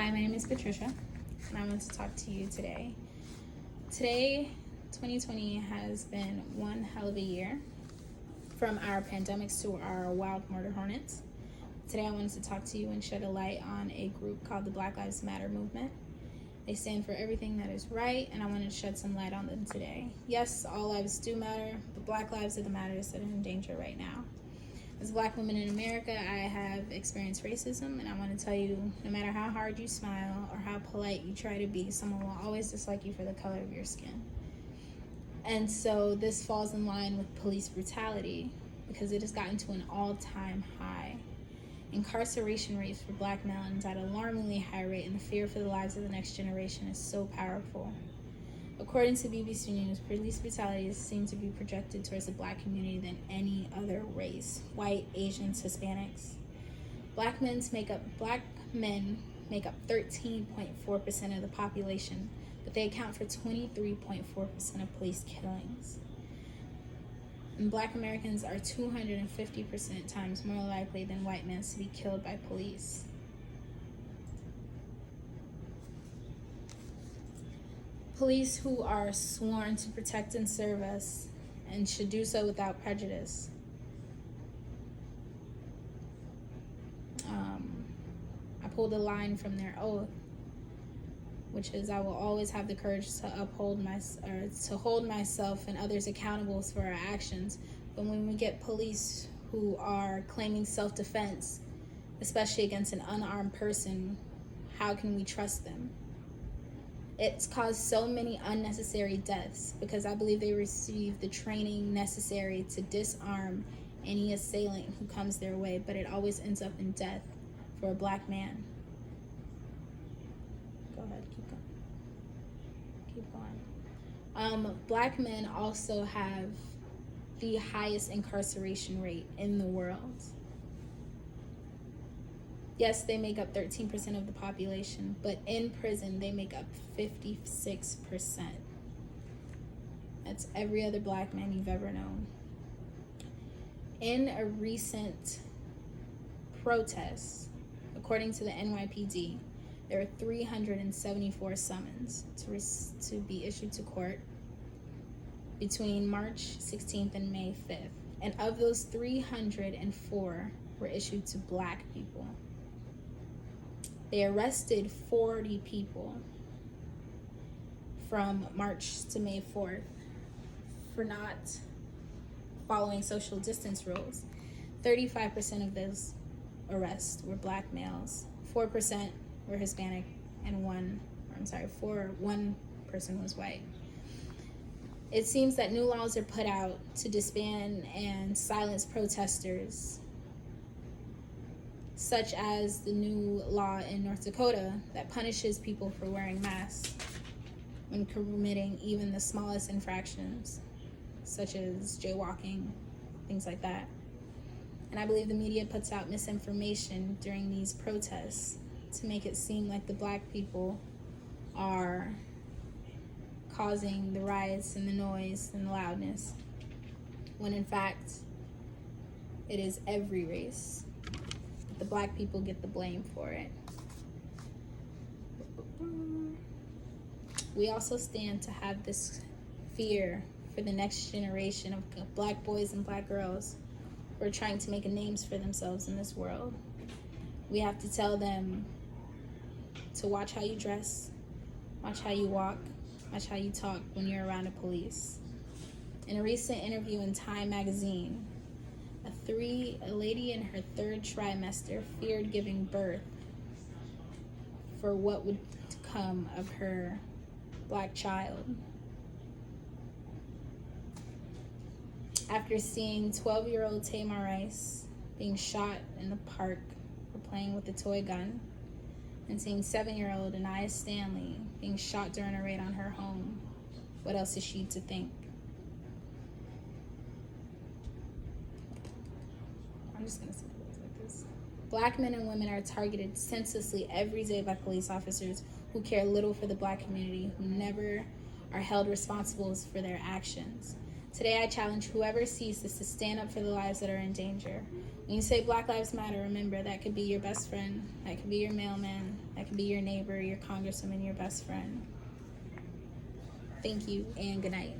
Hi, my name is Patricia, and I want to talk to you today. Today, 2020 has been one hell of a year, from our pandemics to our wild murder hornets. Today I wanted to talk to you and shed a light on a group called the Black Lives Matter movement. They stand for everything that is right, and I wanted to shed some light on them today. Yes, all lives do matter, but Black lives are the matters that are in danger right now. As a Black woman in America, I have experienced racism, and I want to tell you, no matter how hard you smile or how polite you try to be, someone will always dislike you for the color of your skin. And so this falls in line with police brutality because it has gotten to an all-time high. Incarceration rates for Black males at an alarmingly high rate, and the fear for the lives of the next generation is so powerful. According to BBC News, police brutality is seen to be projected towards the Black community than any other race: white, Asians, Hispanics. Black men make up 13.4% of the population, but they account for 23.4% of police killings. And Black Americans are 250% times more likely than white men to be killed by police. Police who are sworn to protect and serve us and should do so without prejudice. I pulled a line from their oath, which is, I will always have the courage to hold myself and others accountable for our actions. But when we get police who are claiming self-defense, especially against an unarmed person, how can we trust them? It's caused so many unnecessary deaths because I believe they receive the training necessary to disarm any assailant who comes their way, but it always ends up in death for a Black man. Go ahead, keep going. Black men also have the highest incarceration rate in the world. Yes, they make up 13% of the population, but in prison, they make up 56%. That's every other Black man you've ever known. In a recent protest, according to the NYPD, there were 374 summons to be issued to court between March 16th and May 5th. And of those, 304 were issued to Black people. They arrested 40 people from March to May 4th for not following social distance rules. 35% of those arrests were Black males, 4% were Hispanic, and one person was white. It seems that new laws are put out to disband and silence protesters, such as the new law in North Dakota that punishes people for wearing masks when committing even the smallest infractions, such as jaywalking, things like that. And I believe the media puts out misinformation during these protests to make it seem like the Black people are causing the riots and the noise and the loudness, when in fact, it is every race. The Black people get the blame for it. We also stand to have this fear for the next generation of Black boys and Black girls who are trying to make names for themselves in this world. We have to tell them to watch how you dress, watch how you walk, watch how you talk when you're around the police. In a recent interview in Time magazine, a lady in her third trimester feared giving birth for what would come of her Black child. After seeing 12-year-old Tamar Rice being shot in the park for playing with a toy gun, and seeing 7-year-old Anaya Stanley being shot during a raid on her home, what else is she to think? I'm just gonna say it like this. Black men and women are targeted senselessly every day by police officers who care little for the Black community, who never are held responsible for their actions. Today I challenge whoever sees this to stand up for the lives that are in danger. When you say Black Lives Matter, remember that could be your best friend, that could be your mailman, that could be your neighbor, your congresswoman, your best friend. Thank you and good night.